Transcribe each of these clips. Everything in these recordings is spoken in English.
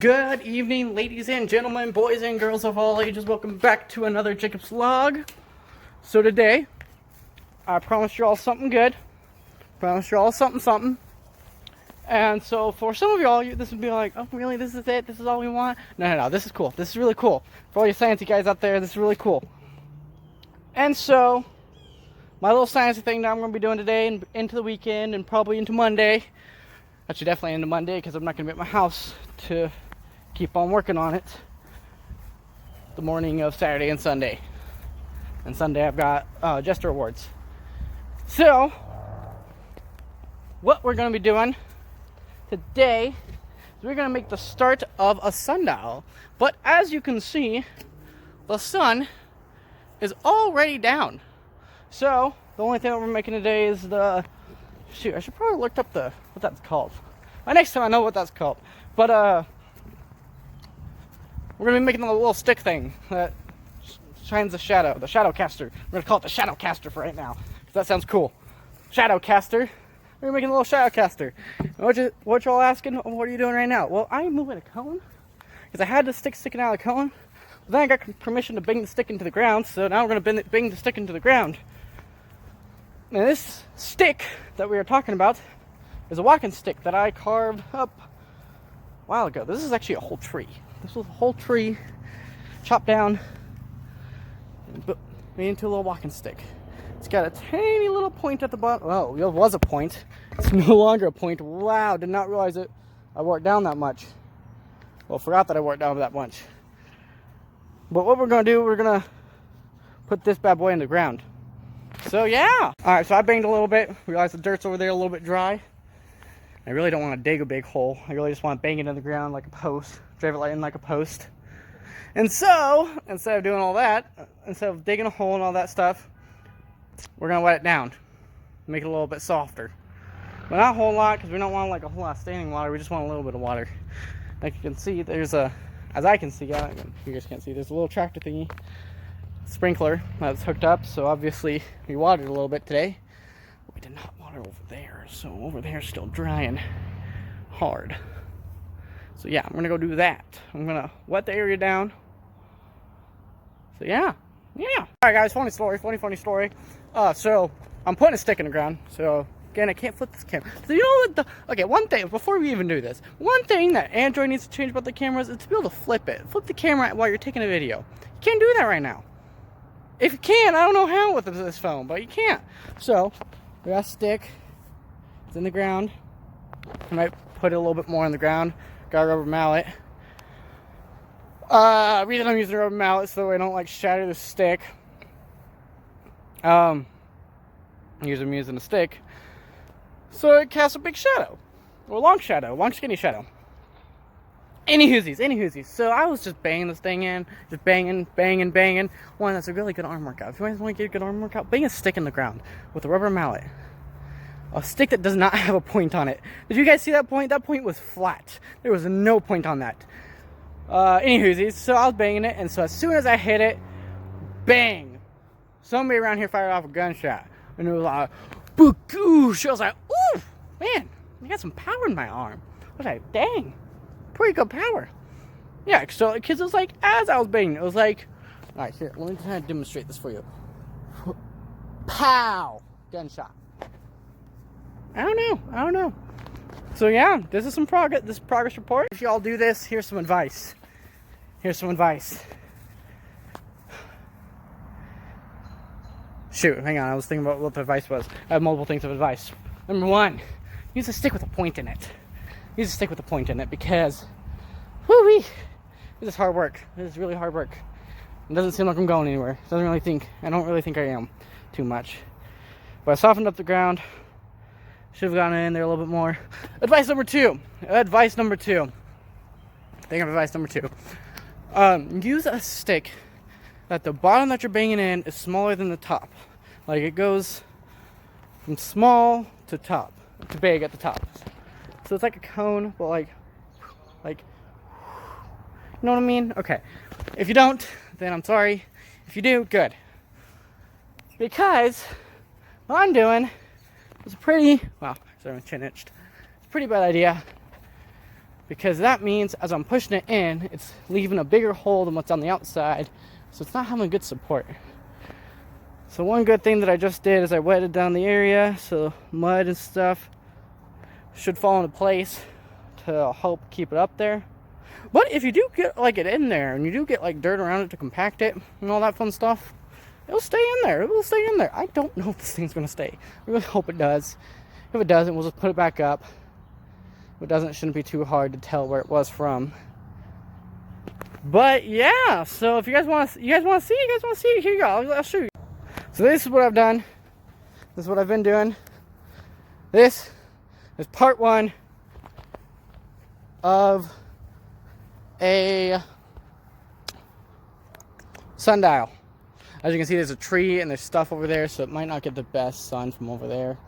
Good evening, ladies and gentlemen, boys and girls of all ages. Welcome back to another Jacob's Vlog. So today, I promised you all something good. Promised you all something. And so for some of y'all, this would be like, oh really, this is it? This is all we want? No, this is cool. This is really cool. For all you sciencey guys out there, this is really cool. And so, my little sciencey thing that I'm going to be doing today and into the weekend and probably into Monday. Actually, definitely into Monday because I'm not going to be at my house to keep on working on it the morning of Saturday and Sunday. And Sunday I've got Jester Awards. So, what we're going to be doing today is we're going to make the start of a sundial. But as you can see, the sun is already down. So, the only thing that we're making today is the... Shoot, I should probably look up what that's called. By next time I know what that's called. But, we're going to be making a little stick thing that shines the shadow caster. We're going to call it the shadow caster for right now, because that sounds cool. Shadow caster. We're making a little shadow caster. What y'all asking, what are you doing right now? Well, I'm moving a cone, because I had the stick sticking out of the cone. But then I got permission to bang the stick into the ground, so now we're going to bang the stick into the ground. And this stick that we are talking about is a walking stick that I carved up a while ago. This is actually a whole tree. This was a whole tree chopped down and made into a little walking stick. It's got a tiny little point at the bottom. Oh, it was a point. It's no longer a point. Wow, did not realize it. I wore it down that much. Well, forgot that I wore it down that much. But what we're going to do, we're going to put this bad boy in the ground. So yeah. Alright, so I banged a little bit. Realized the dirt's over there a little bit dry. I really don't want to dig a big hole. I really just want to bang it in the ground like a post. Drive it in like a post. And so, instead of doing all that, instead of digging a hole and all that stuff, we're going to wet it down. Make it a little bit softer. But not a whole lot, because we don't want like a whole lot of standing water. We just want a little bit of water. Like you can see, there's a, as I can see, you guys can't see, there's a little tractor thingy. Sprinkler that's hooked up, so obviously we watered a little bit today. We did not water over there, so over there is still drying hard. So yeah, I'm gonna go do that. I'm gonna wet the area down. So yeah. Alright guys, funny story. So I'm putting a stick in the ground. So again, I can't flip this camera. So you know what okay, one thing, before we even do this, one thing that Android needs to change about the cameras is to be able to flip it. Flip the camera while you're taking a video. You can't do that right now. If you can, I don't know how with this phone, but you can't. So, we got a stick. It's in the ground. I might put it a little bit more in the ground. Got a rubber mallet. Reason I'm using a rubber mallet so I don't like shatter the stick. I'm using a stick. So it casts a big shadow. Or a long shadow. Long skinny shadow. Any hoosies. So I was just banging this thing in, just banging. One, that's a really good arm workout. If you guys want to get a good arm workout, bang a stick in the ground with a rubber mallet. A stick that does not have a point on it. Did you guys see that point? That point was flat. There was no point on that. Any hoosies. So I was banging it, and so as soon as I hit it, bang! Somebody around here fired off a gunshot. And it was like, boogoosh! I was like, ooh! Man, I got some power in my arm. I was like, dang. Pretty good power. Yeah, so because it was like, as I was banging, it was like, alright, here, let me try to demonstrate this for you. Pow! Gunshot. I don't know. So yeah, this is some progress, this progress report. If y'all do this, here's some advice. Shoot, hang on, I was thinking about what the advice was. I have multiple things of advice. Number one, use a stick with a point in it. Because, whoo-wee, this is hard work. This is really hard work. It doesn't seem like I'm going anywhere. I don't really think I am too much. But I softened up the ground. Should have gotten in there a little bit more. Advice number two. Think of advice number two. Use a stick that the bottom that you're banging in is smaller than the top. Like it goes from small to big at the top. So it's like a cone, but like, you know what I mean? Okay. If you don't, then I'm sorry. If you do, good. Because what I'm doing is a pretty, wow, sorry, my chin itched. It's a pretty bad idea. because that means as I'm pushing it in, it's leaving a bigger hole than what's on the outside, so it's not having good support. So one good thing that I just did is I wetted down the area, so mud and stuff should fall into place to help keep it up there. But if you do get like it in there and you do get like dirt around it to compact it and all that fun stuff, it'll stay in there. It will stay in there. I don't know if this thing's gonna stay. I really hope it does. If it doesn't, we'll just put it back up. If it doesn't, it shouldn't be too hard to tell where it was from. But yeah, so if you guys want to see, here you go. I'll show you. So this is what I've done. This is what I've been doing. This is part 1 of a sundial. As you can see, there's a tree and there's stuff over there, so it might not get the best sun from over there.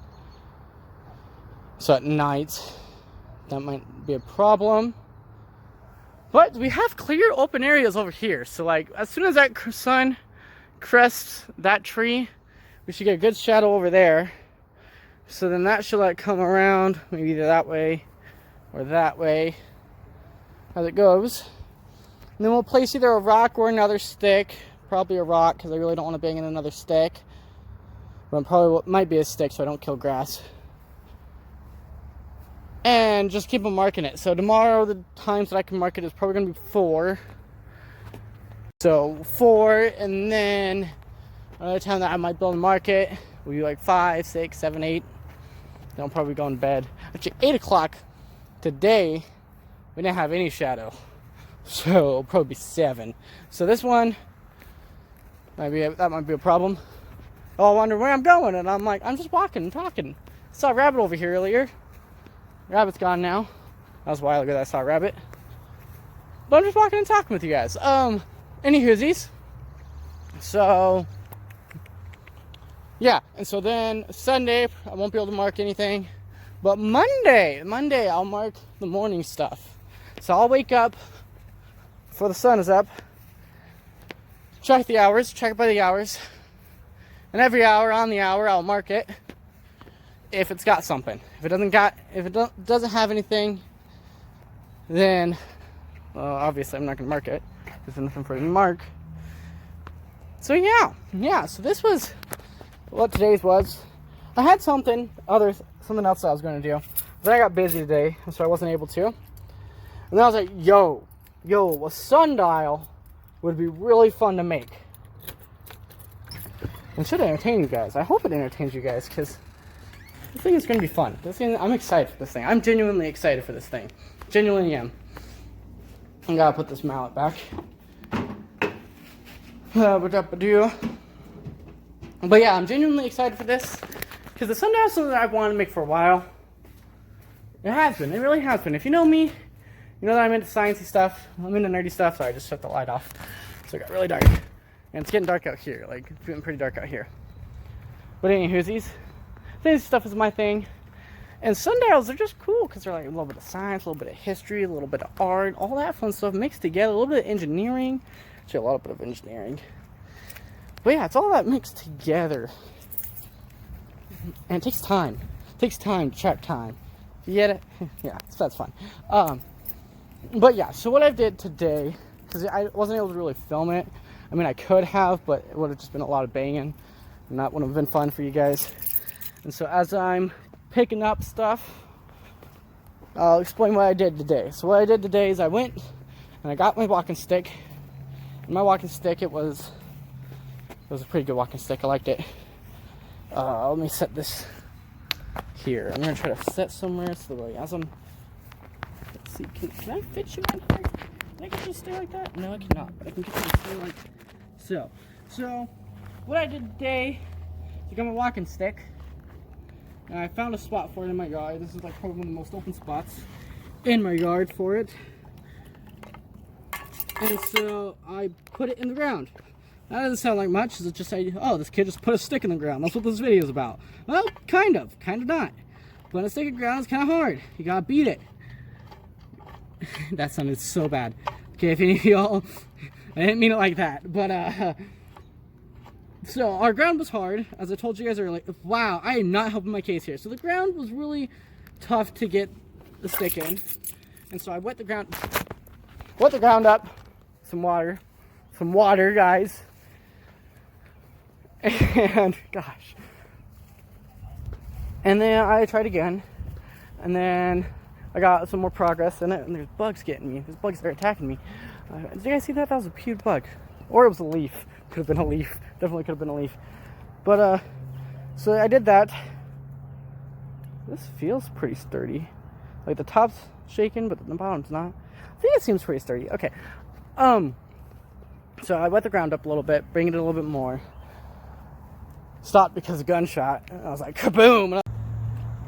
So at night, that might be a problem. But we have clear open areas over here. So like, as soon as that sun crests that tree, we should get a good shadow over there. So then that should like come around, maybe either that way or that way, as it goes. And then we'll place either a rock or another stick. Probably a rock, because I really don't want to bang in another stick. But it probably might be a stick so I don't kill grass. And just keep on marking it. So tomorrow, the times that I can mark it is probably going to be 4. So 4, and then another time that I might be able to mark it will be like 5, 6, 7, 8. Then I'll probably go in bed. Actually, 8 o'clock today, we didn't have any shadow. So it'll probably be 7. So this one, that might be a problem. Oh, I wonder where I'm going, and I'm like, I'm just walking and talking. I saw a rabbit over here earlier. Rabbit's gone now. That was a while ago that I saw a rabbit. But I'm just walking and talking with you guys. Any hoosies. So, yeah. And so then Sunday, I won't be able to mark anything. But Monday, I'll mark the morning stuff. So I'll wake up before the sun is up. Check the hours, check it by the hours. And every hour on the hour, I'll mark it. If it's got something. If it doesn't have anything, then obviously I'm not gonna mark it because there's nothing for me to mark. So yeah. So this was what today's was. I had something else that I was gonna do, but I got busy today, so I wasn't able to. And then I was like, yo, a sundial would be really fun to make. And should entertain you guys. I hope it entertains you guys, because this thing is going to be fun. I'm excited for this thing. I'm genuinely excited for this thing. Genuinely am. I gotta put this mallet back. But yeah, I'm genuinely excited for this, because the sundial is something that I've wanted to make for a while. It has been. It really has been. If you know me, you know that I'm into sciencey stuff. I'm into nerdy stuff. Sorry, I just shut the light off. So it got really dark. And it's getting dark out here. Like, it's getting pretty dark out here. But any hoosies, this stuff is my thing. And sundials are just cool because they're like a little bit of science, a little bit of history, a little bit of art, all that fun stuff mixed together. A little bit of engineering. Actually, a lot of engineering. But yeah, it's all that mixed together. And it takes time. It takes time to track time. You get it? Yeah, so that's fun. But yeah, so what I did today, because I wasn't able to really film it. I mean, I could have, but it would have just been a lot of banging. And that wouldn't have been fun for you guys. And so as I'm picking up stuff, I'll explain what I did today. So what I did today is I went and I got my walking stick. And my walking stick, it was a pretty good walking stick. I liked it. Let me set this here. I'm going to try to set somewhere so that as I'm... Let's see, can I fit you on here? Can I get you to stay like that? No, I cannot. But I can get you to stay like so. So, what I did today is I got my walking stick. And I found a spot for it in my yard. This is like probably one of the most open spots in my yard for it. And so I put it in the ground. That doesn't sound like much. It's just say, oh, this kid just put a stick in the ground. That's what this video is about. Well, kind of not. Putting a stick in the ground is kind of hard. You gotta beat it. That sounded so bad. Okay, if any of y'all, I didn't mean it like that. But so our ground was hard, as I told you guys earlier. Wow, I am not helping my case here. So the ground was really tough to get the stick in. And so I wet the ground up, some water, guys. And gosh. And then I tried again, and then I got some more progress in it, and there's bugs getting me. There's bugs that are attacking me. Did you guys see that? That was a huge bug. Or it was a leaf. Could have been a leaf. Definitely could have been a leaf. But, so I did that. This feels pretty sturdy. Like, the top's shaking, but the bottom's not. I think it seems pretty sturdy. Okay. So I wet the ground up a little bit, bring it a little bit more. Stopped because of gunshot. And I was like, kaboom!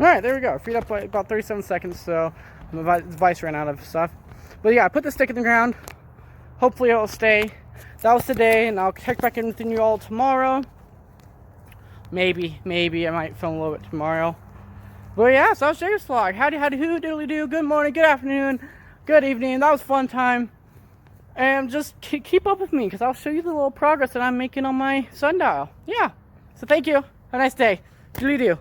Alright, there we go. Freed up by about 37 seconds, so my device ran out of stuff. But yeah, I put the stick in the ground. Hopefully it'll stay. That was today, and I'll check back in with you all tomorrow. Maybe I might film a little bit tomorrow. But yeah, so that was Jacob's vlog. Howdy, who, diddly do. Good morning, good afternoon, good evening. That was a fun time. And just keep up with me, because I'll show you the little progress that I'm making on my sundial. Yeah. So thank you. Have a nice day. Doodly-doo.